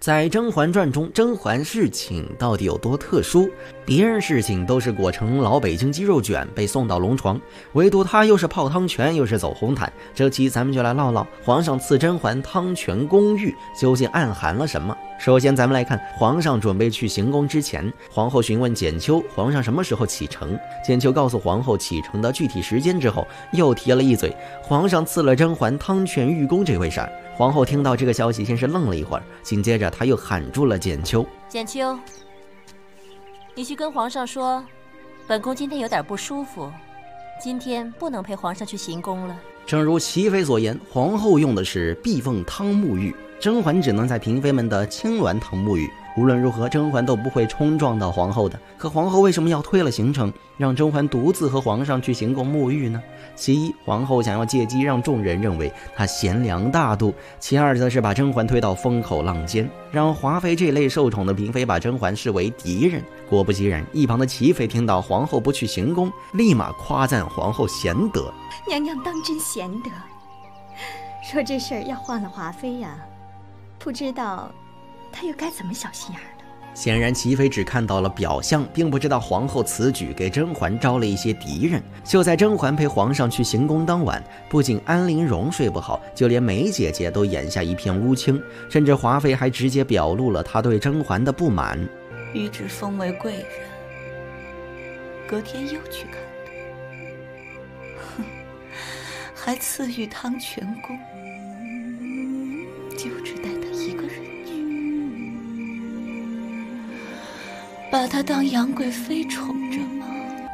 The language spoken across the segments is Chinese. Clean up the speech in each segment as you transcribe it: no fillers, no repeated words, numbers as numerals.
在《甄嬛传》中，甄嬛侍寝到底有多特殊？别人侍寝都是裹成老北京鸡肉卷被送到龙床，唯独她又是泡汤泉又是走红毯。这期咱们就来唠唠皇上赐甄嬛汤泉宫浴究竟暗含了什么。首先咱们来看，皇上准备去行宫之前，皇后询问简秋皇上什么时候启程。简秋告诉皇后启程的具体时间之后，又提了一嘴皇上赐了甄嬛汤泉御宫这回事儿。皇后听到这个消息先是愣了一会儿，紧接着她又喊住了简秋。简秋，你去跟皇上说，本宫今天有点不舒服，今天不能陪皇上去行宫了。正如齐妃所言，皇后用的是碧凤汤沐浴，甄嬛只能在嫔妃们的青鸾汤沐浴。无论如何，甄嬛都不会冲撞到皇后的。可皇后为什么要推了行程，让甄嬛独自和皇上去行宫沐浴呢？其一，皇后想要借机让众人认为她贤良大度；其二，则是把甄嬛推到风口浪尖，让华妃这类受宠的嫔妃把甄嬛视为敌人。果不其然，一旁的齐妃听到皇后不去行宫，立马夸赞皇后贤德。娘娘当真贤德，说这事儿要换了华妃呀，不知道她又该怎么小心眼呢？显然齐妃只看到了表象，并不知道皇后此举给甄嬛招了一些敌人。就在甄嬛陪皇上去行宫当晚，不仅安陵容睡不好，就连梅姐姐都眼下一片乌青，甚至华妃还直接表露了她对甄嬛的不满。御旨封为贵人，隔天又去看他，哼，还赐予汤泉宫，就只带他一个人去，把他当杨贵妃宠着吗？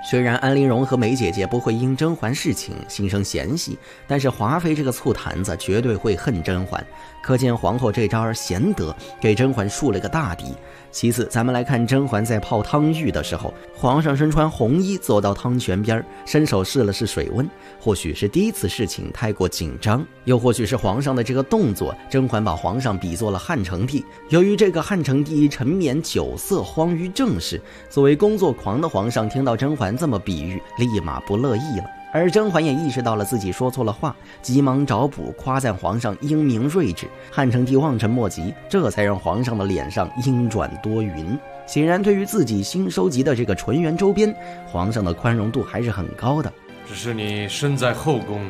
虽然安陵容和梅姐姐不会因甄嬛侍寝心生嫌隙，但是华妃这个醋坛子绝对会恨甄嬛，可见皇后这招贤德，给甄嬛树了个大敌。其次，咱们来看甄嬛在泡汤浴的时候，皇上身穿红衣走到汤泉边，伸手试了试水温。或许是第一次侍寝太过紧张，又或许是皇上的这个动作，甄嬛把皇上比作了汉成帝。由于这个汉成帝沉湎酒色，荒于政事，作为工作狂的皇上听到甄嬛这么比喻，立马不乐意了。而甄嬛也意识到了自己说错了话，急忙找补，夸赞皇上英明睿智。汉成帝望尘莫及，这才让皇上的脸上阴转多云。显然，对于自己新收集的这个纯元周边，皇上的宽容度还是很高的。只是你身在后宫，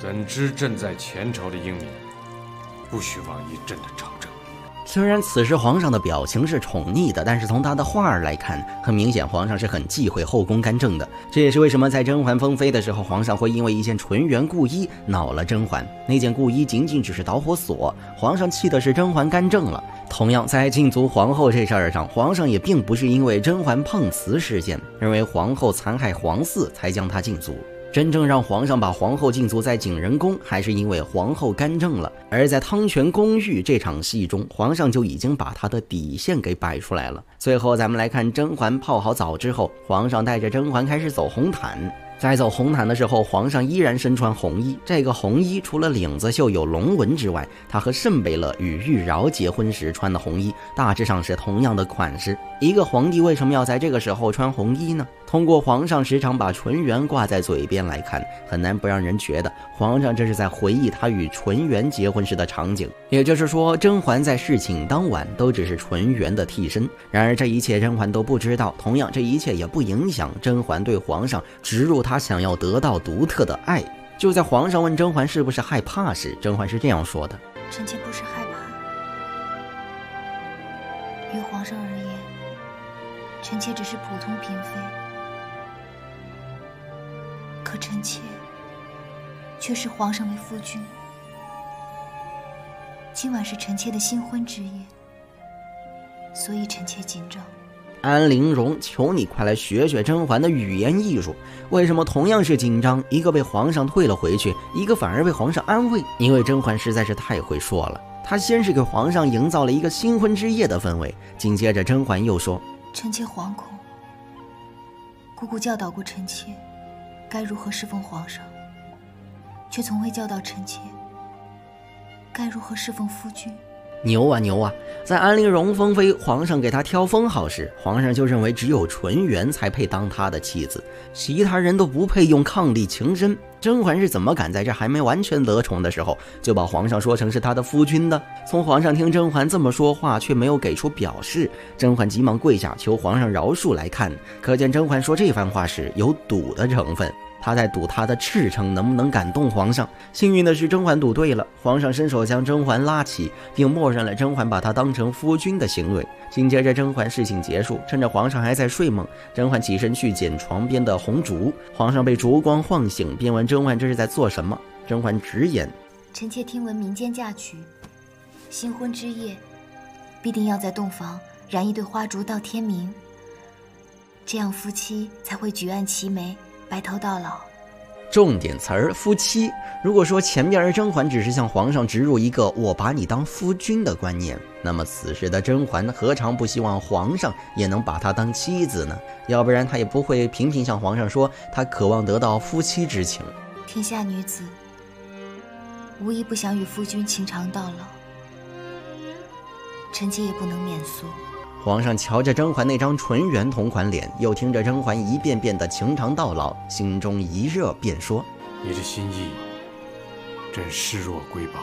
怎知朕在前朝的英明？不许妄议朕的朝政。虽然此时皇上的表情是宠溺的，但是从他的话儿来看，很明显皇上是很忌讳后宫干政的。这也是为什么在甄嬛封妃的时候，皇上会因为一件纯元故衣恼了甄嬛。那件故衣仅仅只是导火索，皇上气的是甄嬛干政了。同样，在禁足皇后这事儿上，皇上也并不是因为甄嬛碰瓷事件，认为皇后残害皇嗣才将她禁足。真正让皇上把皇后禁足在景仁宫，还是因为皇后干政了。而在汤泉宫浴这场戏中，皇上就已经把他的底线给摆出来了。最后咱们来看甄嬛泡好澡之后，皇上带着甄嬛开始走红毯。在走红毯的时候，皇上依然身穿红衣。这个红衣除了领子绣有龙纹之外，他和慎贝勒与玉娆结婚时穿的红衣大致上是同样的款式。一个皇帝为什么要在这个时候穿红衣呢？通过皇上时常把纯元挂在嘴边来看，很难不让人觉得皇上这是在回忆他与纯元结婚时的场景。也就是说，甄嬛在侍寝当晚都只是纯元的替身。然而这一切甄嬛都不知道，同样这一切也不影响甄嬛对皇上植入她想要得到独特的爱。就在皇上问甄嬛是不是害怕时，甄嬛是这样说的：臣妾不是害怕，于皇上而言，臣妾只是普通嫔妃，可臣妾却视皇上为夫君。今晚是臣妾的新婚之夜，所以臣妾紧张。安陵容，求你快来学学甄嬛的语言艺术。为什么同样是紧张，一个被皇上退了回去，一个反而被皇上安慰？因为甄嬛实在是太会说了。她先是给皇上营造了一个新婚之夜的氛围，紧接着甄嬛又说：臣妾惶恐，姑姑教导过臣妾该如何侍奉皇上，却从未教导臣妾该如何侍奉夫君。牛啊牛啊！在安陵容封妃，皇上给她挑封号时，皇上就认为只有纯元才配当他的妻子，其他人都不配用伉俪情深。甄嬛是怎么敢在这还没完全得宠的时候，就把皇上说成是他的夫君的？从皇上听甄嬛这么说话，却没有给出表示，甄嬛急忙跪下求皇上饶恕来看，可见甄嬛说这番话时有赌的成分。他在赌他的赤诚能不能感动皇上。幸运的是，甄嬛赌对了，皇上伸手将甄嬛拉起，并默认了甄嬛把他当成夫君的行为。紧接着，甄嬛事情结束，趁着皇上还在睡梦，甄嬛起身去捡床边的红烛。皇上被烛光晃醒，便问甄嬛这是在做什么。甄嬛直言：臣妾听闻民间嫁娶，新婚之夜必定要在洞房燃一对花烛到天明，这样夫妻才会举案齐眉，白头到老。重点词儿夫妻。如果说前边甄嬛只是向皇上植入一个我把你当夫君的观念，那么此时的甄嬛何尝不希望皇上也能把她当妻子呢？要不然她也不会频频向皇上说她渴望得到夫妻之情。天下女子无一不想与夫君情长到老，臣妾也不能免俗。皇上瞧着甄嬛那张纯元同款脸，又听着甄嬛一遍遍的情长到老，心中一热，便说：你的心意朕视若瑰宝，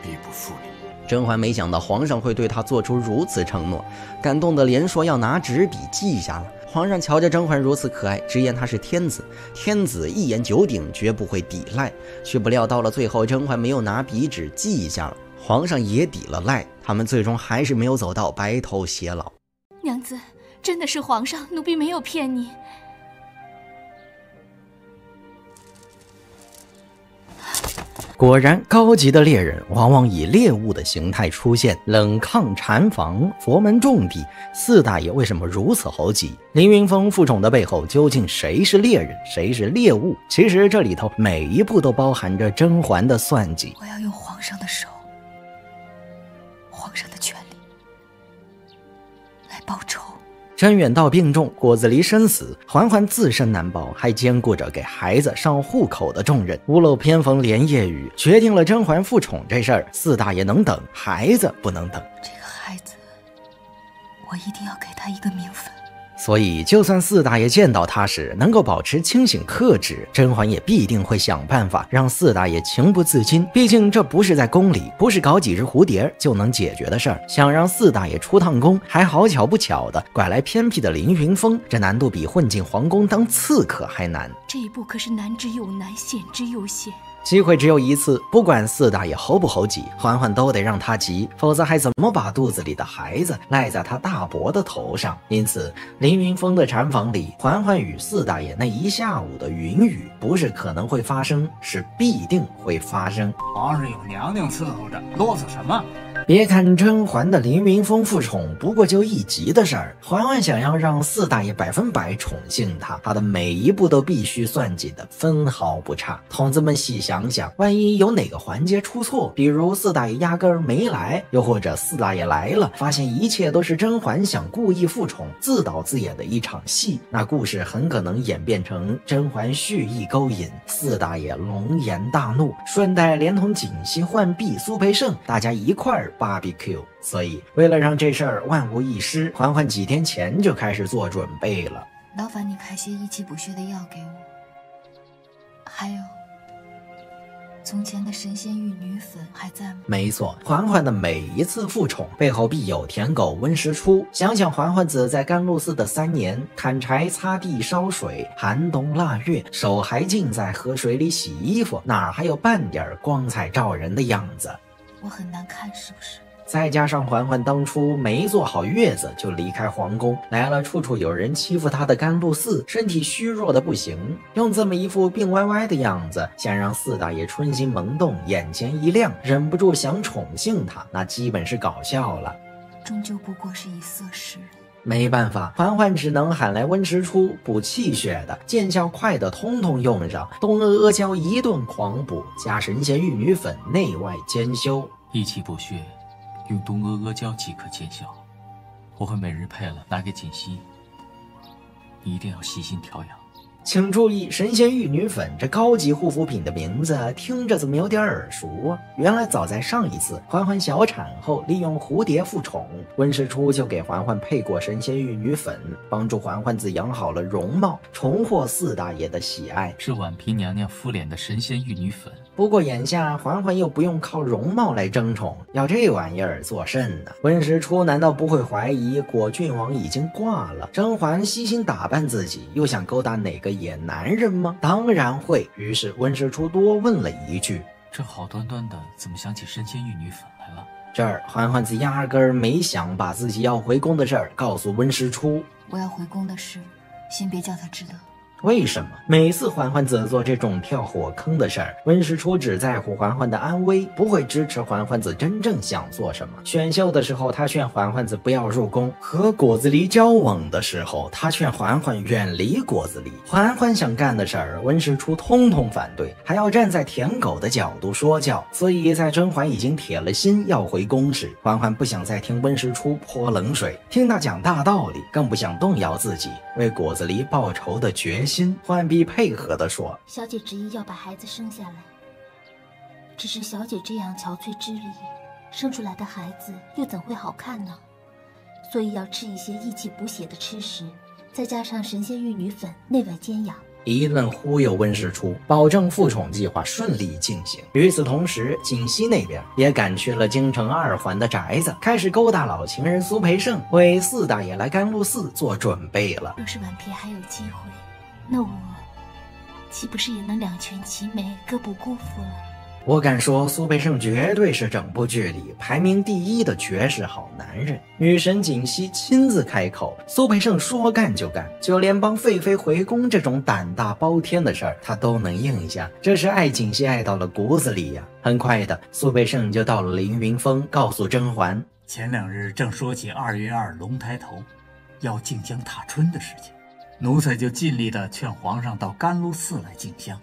必不负你。甄嬛没想到皇上会对她做出如此承诺，感动的连说要拿纸笔记下了。皇上瞧着甄嬛如此可爱，直言她是天子，天子一言九鼎，绝不会抵赖。却不料到了最后，甄嬛没有拿笔纸记下了，皇上也抵了赖，他们最终还是没有走到白头偕老。娘子，真的是皇上，奴婢没有骗你。果然，高级的猎人往往以猎物的形态出现。冷炕禅房，佛门重地，四大爷为什么如此猴急？凌云峰复宠的背后，究竟谁是猎人，谁是猎物？其实这里头每一步都包含着甄嬛的算计。我要用皇上的手，皇上的权力来报仇。甄远道病重，果子狸身死，嬛嬛自身难保，还兼顾着给孩子上户口的重任。屋漏偏逢连夜雨，决定了甄嬛复宠这事儿，四大爷能等，孩子不能等。这个孩子，我一定要给他一个名分。所以，就算四大爷见到他时能够保持清醒克制，甄嬛也必定会想办法让四大爷情不自禁。毕竟这不是在宫里，不是搞几只蝴蝶就能解决的事儿。想让四大爷出趟宫，还好巧不巧的拐来偏僻的凌云峰，这难度比混进皇宫当刺客还难。这一步可是难之又难，险之又险。机会只有一次，不管四大爷猴不猴急，嬛嬛都得让他急，否则还怎么把肚子里的孩子赖在他大伯的头上？因此，凌云峰的禅房里，嬛嬛与四大爷那一下午的云雨，不是可能会发生，是必定会发生。皇上有娘娘伺候着，啰嗦什么？别看甄嬛的凌云峰复宠不过就一集的事儿，嬛嬛想要让四大爷100%宠幸她，她的每一步都必须算计的分毫不差。童子们细想想，万一有哪个环节出错，比如四大爷压根儿没来，又或者四大爷来了，发现一切都是甄嬛想故意复宠、自导自演的一场戏，那故事很可能演变成甄嬛蓄意勾引，四大爷龙颜大怒，顺带连同锦汐、浣碧、苏培盛大家一块儿barbecue。所以为了让这事儿万无一失，嬛嬛几天前就开始做准备了。劳烦你开些益气补血的药给我，还有从前的神仙玉女粉还在吗？没错，嬛嬛的每一次复宠背后必有舔狗温实初。想想嬛嬛子在甘露寺的3年，砍柴、擦地、烧水，寒冬腊月，手还浸在河水里洗衣服，哪还有半点光彩照人的样子？我很难看是不是？再加上嬛嬛当初没做好月子就离开皇宫，来了处处有人欺负她的甘露寺，身体虚弱的不行，用这么一副病歪歪的样子，想让四大爷春心萌动，眼前一亮，忍不住想宠幸她，那基本是搞笑了。终究不过是以色示人。没办法，嬛嬛只能喊来温实初，补气血的、见效快的通通用上，东阿阿胶一顿狂补，加神仙玉女粉内外兼修，益气补血，用东阿阿胶即可见效。我会每日配了拿给锦汐，你一定要细心调养。请注意，神仙玉女粉这高级护肤品的名字听着怎么有点耳熟啊？原来早在上一次嬛嬛小产后，利用蝴蝶复宠，温实初就给嬛嬛配过神仙玉女粉，帮助嬛嬛子养好了容貌，重获四大爷的喜爱。是婉嫔娘娘敷脸的神仙玉女粉。不过眼下嬛嬛又不用靠容貌来争宠，要这玩意儿做甚呢？温实初难道不会怀疑果郡王已经挂了？甄嬛悉心打扮自己，又想勾搭哪个野男人吗？当然会。于是温实初多问了一句：这好端端的，怎么想起神仙玉女粉来了？这儿嬛嬛子压根儿没想把自己要回宫的事儿告诉温实初。我要回宫的事，先别叫他知道。为什么每次嬛嬛子做这种跳火坑的事儿，温实初只在乎嬛嬛的安危，不会支持嬛嬛子真正想做什么？选秀的时候他劝嬛嬛子不要入宫，和果子狸交往的时候他劝嬛嬛远离果子狸。嬛嬛想干的事儿，温实初通通反对，还要站在舔狗的角度说教。所以在甄嬛已经铁了心要回宫时，嬛嬛不想再听温实初泼冷水，听他讲大道理，更不想动摇自己为果子狸报仇的决心。浣碧配合地说：小姐执意要把孩子生下来，只是小姐这样憔悴之力，生出来的孩子又怎会好看呢？所以要吃一些益气补血的吃食，再加上神仙玉女粉内外兼养。一顿忽悠温实初，保证复宠计划顺利进行。与此同时，锦溪那边也赶去了京城二环的宅子，开始勾搭老情人苏培盛，为四大爷来甘露寺做准备了。若是婉嫔还有机会，那我岂不是也能两全其美，各不辜负了？我敢说，苏培盛绝对是整部剧里排名第一的绝世好男人。女神锦溪亲自开口，苏培盛说干就干，就连帮废妃回宫这种胆大包天的事儿，他都能应下，这是爱锦溪爱到了骨子里呀。很快的，苏培盛就到了凌云峰，告诉甄嬛，前2日正说起2月2龙抬头，要竞江踏春的事情，奴才就尽力的劝皇上到甘露寺来竞香，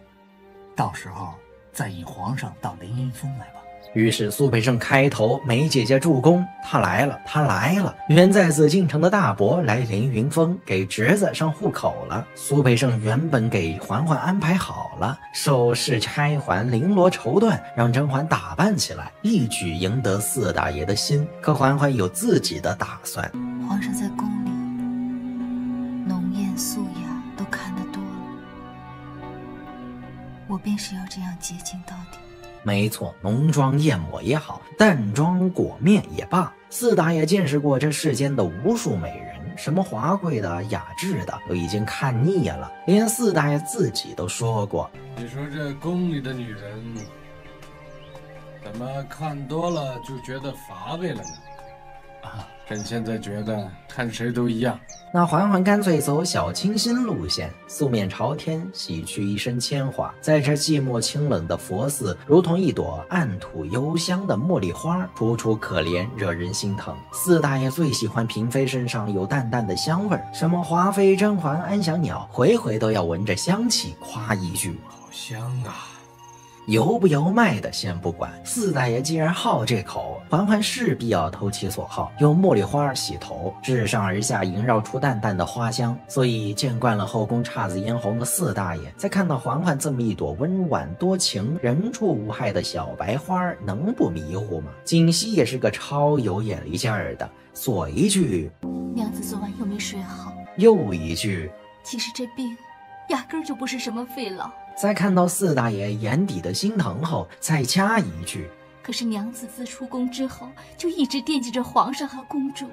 到时候再引皇上到凌云峰来吧。于是苏培盛开头梅姐姐助攻，他来了。远在紫禁城的大伯来凌云峰给侄子上户口了。苏培盛原本给嬛嬛安排好了，首饰钗环绫罗绸缎，让甄嬛打扮起来，一举赢得四大爷的心。可嬛嬛有自己的打算。皇上在宫里浓艳素雅都看得多了，我便是要这样洁净到底。没错，浓妆艳抹也好，淡妆裹面也罢，四大爷见识过这世间的无数美人，什么华贵的雅致的都已经看腻了，连四大爷自己都说过，你说这宫里的女人怎么看多了就觉得乏味了呢？朕现在觉得看谁都一样。那嬛嬛干脆走小清新路线，素面朝天，洗去一身铅华，在这寂寞清冷的佛寺，如同一朵暗吐幽香的茉莉花，楚楚可怜，惹人心疼。四大爷最喜欢嫔妃身上有淡淡的香味儿，什么华妃、甄嬛、安小鸟，回回都要闻着香气夸一句好香啊。油不油卖的先不管，四大爷既然好这口，嬛嬛势必要投其所好，用茉莉花洗头，自上而下萦绕出淡淡的花香。所以见惯了后宫姹紫嫣红的四大爷，在看到嬛嬛这么一朵温婉多情、人畜无害的小白花，能不迷糊吗？锦溪也是个超有眼力劲儿的，左一句娘子昨晚又没睡好，右一句其实这病压根儿就不是什么肺痨。在看到四大爷眼底的心疼后，再加一句，可是娘子自出宫之后，就一直惦记着皇上和公主，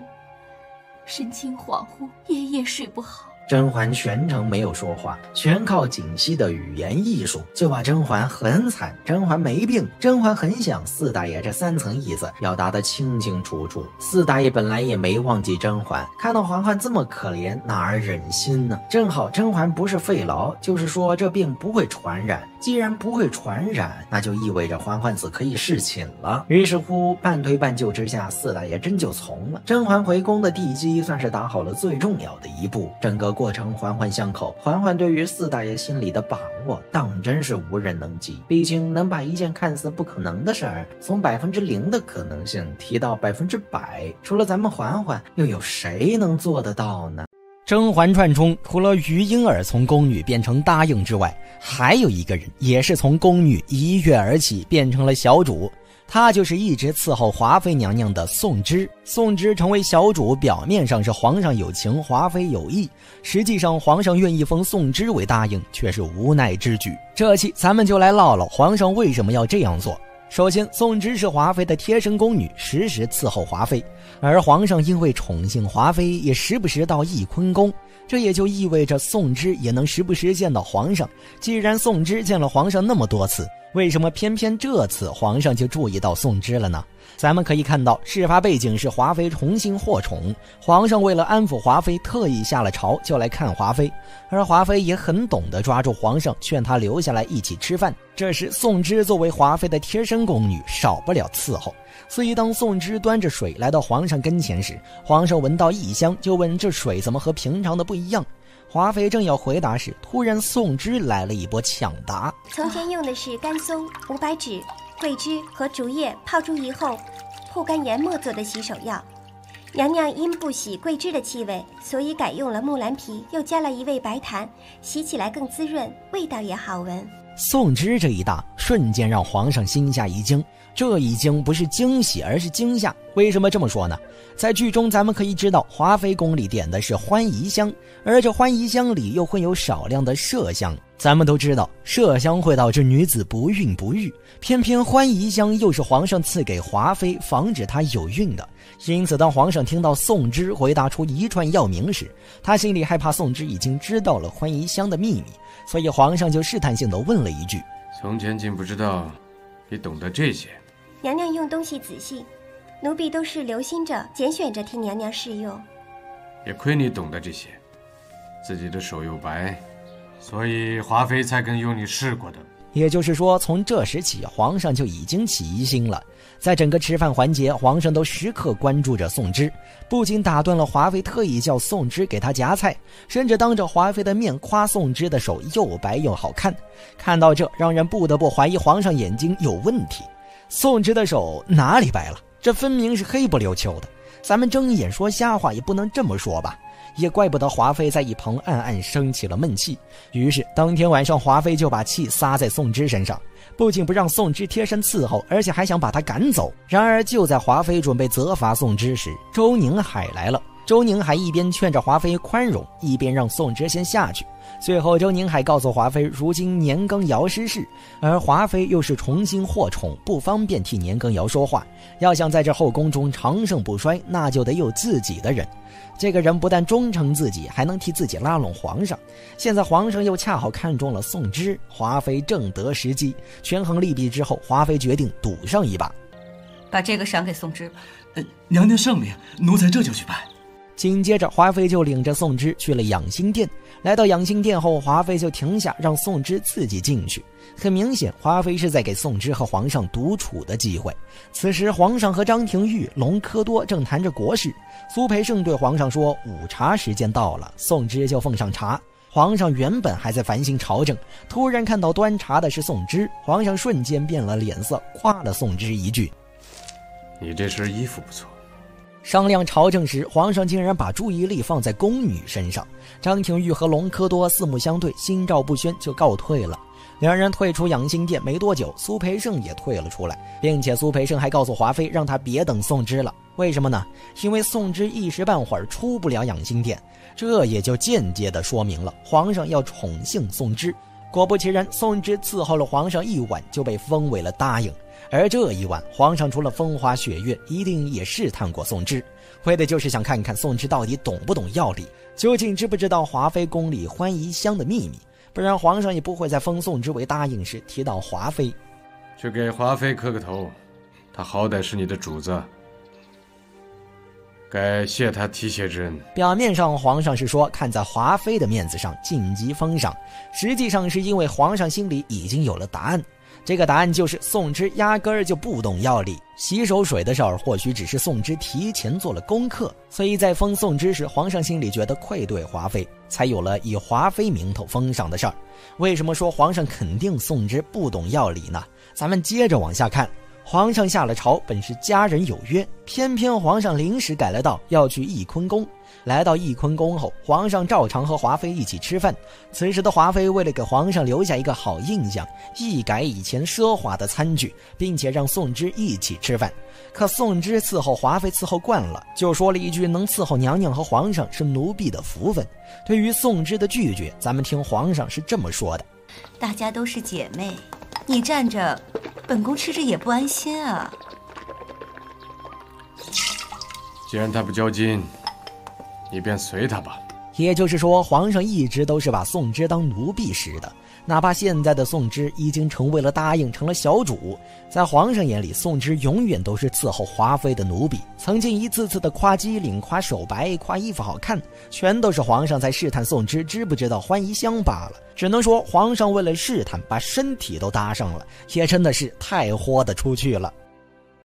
神情恍惚，夜夜睡不好。甄嬛全程没有说话，全靠锦溪的语言艺术，就把甄嬛很惨。甄嬛没病，甄嬛很想四大爷这3层意思表达得清清楚楚。四大爷本来也没忘记甄嬛，看到嬛嬛这么可怜，哪儿忍心呢？正好甄嬛不是肺痨，就是说这病不会传染。既然不会传染，那就意味着嬛嬛子可以侍寝了。于是乎，半推半就之下，四大爷真就从了。甄嬛回宫的地基算是打好了最重要的一步，整个过程环环相扣。嬛嬛对于四大爷心里的把握，当真是无人能及。毕竟能把一件看似不可能的事儿，从0%的可能性提到100%，除了咱们嬛嬛，又有谁能做得到呢？甄嬛传中除了于莺儿从宫女变成答应之外，还有一个人也是从宫女一跃而起变成了小主，他就是一直伺候华妃娘娘的宋芝。宋芝成为小主，表面上是皇上有情，华妃有意，实际上皇上愿意封宋芝为答应，却是无奈之举。这期咱们就来唠唠皇上为什么要这样做。首先，宋芝是华妃的贴身宫女，时时伺候华妃，而皇上因为宠幸华妃，也时不时到翊坤宫，这也就意味着宋芝也能时不时见到皇上。既然宋芝见了皇上那么多次，为什么偏偏这次皇上就注意到宋芝了呢？咱们可以看到，事发背景是华妃重新获宠，皇上为了安抚华妃，特意下了朝就来看华妃，而华妃也很懂得抓住皇上，劝他留下来一起吃饭。这时宋芝作为华妃的贴身宫女，少不了伺候，所以当宋芝端着水来到皇上跟前时，皇上闻到异香，就问这水怎么和平常的不一样。华妃正要回答时，突然宋芝来了一波抢答。从前用的是干松、五百枳、桂枝和竹叶泡煮以后护肝研末做的洗手药，娘娘因不喜桂枝的气味，所以改用了木兰皮，又加了一味白檀，洗起来更滋润，味道也好闻。宋芝这一答瞬间让皇上心下一惊，这一惊不是惊喜，而是惊吓。为什么这么说呢？在剧中咱们可以知道，华妃宫里点的是欢宜香，而这欢宜香里又会有少量的麝香。咱们都知道麝香会导致女子不孕不育，偏偏欢宜香又是皇上赐给华妃防止她有孕的。因此当皇上听到宋芝回答出一串药名时，他心里害怕宋芝已经知道了欢宜香的秘密，所以皇上就试探性地问了一句：从前竟不知道你懂得这些。娘娘用东西仔细，奴婢都是留心着拣选着替娘娘试用。也亏你懂得这些，自己的手又白，所以华妃才肯用你试过的。也就是说，从这时起皇上就已经起疑心了。在整个吃饭环节，皇上都时刻关注着宋芝，不仅打断了华妃特意叫宋芝给他夹菜，甚至当着华妃的面夸宋芝的手又白又好看。看到这，让人不得不怀疑皇上眼睛有问题。宋芝的手哪里白了？这分明是黑不溜秋的，咱们睁眼说瞎话也不能这么说吧。也怪不得华妃在一旁暗暗生起了闷气，于是当天晚上华妃就把气撒在宋芝身上，不仅不让宋芝贴身伺候，而且还想把她赶走。然而就在华妃准备责罚宋芝时，周宁海来了。周宁海一边劝着华妃宽容，一边让宋芝先下去。最后周宁海告诉华妃，如今年羹尧失势，而华妃又是重新获宠，不方便替年羹尧说话，要想在这后宫中长盛不衰，那就得有自己的人。这个人不但忠诚自己，还能替自己拉拢皇上。现在皇上又恰好看中了宋芝，华妃正得时机。权衡利弊之后，华妃决定赌上一把，把这个赏给宋芝吧。娘娘圣令，奴才这就去办。紧接着华妃就领着宋芝去了养心殿。来到养心殿后，华妃就停下，让宋芝自己进去。很明显，华妃是在给宋芝和皇上独处的机会。此时皇上和张廷玉、隆科多正谈着国事，苏培盛对皇上说午茶时间到了，宋芝就奉上茶。皇上原本还在烦心朝政，突然看到端茶的是宋芝，皇上瞬间变了脸色，夸了宋芝一句：你这身衣服不错。商量朝政时，皇上竟然把注意力放在宫女身上。张廷玉和隆科多四目相对，心照不宣，就告退了。两人退出养心殿没多久，苏培盛也退了出来，并且苏培盛还告诉华妃，让她别等宋芝了。为什么呢？因为宋芝一时半会儿出不了养心殿，这也就间接地说明了皇上要宠幸宋芝。果不其然，宋芝伺候了皇上一晚就被封为了答应。而这一晚，皇上除了风花雪月，一定也试探过宋芝，为的就是想看看宋芝到底懂不懂药理，究竟知不知道华妃宫里欢宜香的秘密。不然皇上也不会在封宋芝为答应时提到华妃。去给华妃磕个头，她好歹是你的主子，该谢她提携之恩。表面上皇上是说看在华妃的面子上晋级封赏，实际上是因为皇上心里已经有了答案。这个答案就是宋芝压根儿就不懂药理，洗手水的事儿或许只是宋芝提前做了功课，所以在封宋芝时，皇上心里觉得愧对华妃，才有了以华妃名头封赏的事儿。为什么说皇上肯定宋芝不懂药理呢？咱们接着往下看。皇上下了朝，本是家人有约，偏偏皇上临时改了道，要去翊坤宫。来到翊坤宫后，皇上照常和华妃一起吃饭。此时的华妃为了给皇上留下一个好印象，一改以前奢华的餐具，并且让宋芝一起吃饭。可宋芝伺候华妃伺候惯了，就说了一句能伺候娘娘和皇上是奴婢的福分。对于宋芝的拒绝，咱们听皇上是这么说的：大家都是姐妹，你站着，本宫吃着也不安心啊。既然他不交金，你便随他吧。也就是说，皇上一直都是把宋芝当奴婢使的，哪怕现在的宋芝已经成为了答应，成了小主，在皇上眼里，宋芝永远都是伺候华妃的奴婢。曾经一次次的夸机灵、夸手白、夸衣服好看，全都是皇上在试探宋芝知不知道欢宜香罢了。只能说，皇上为了试探，把身体都搭上了，也真的是太豁得出去了。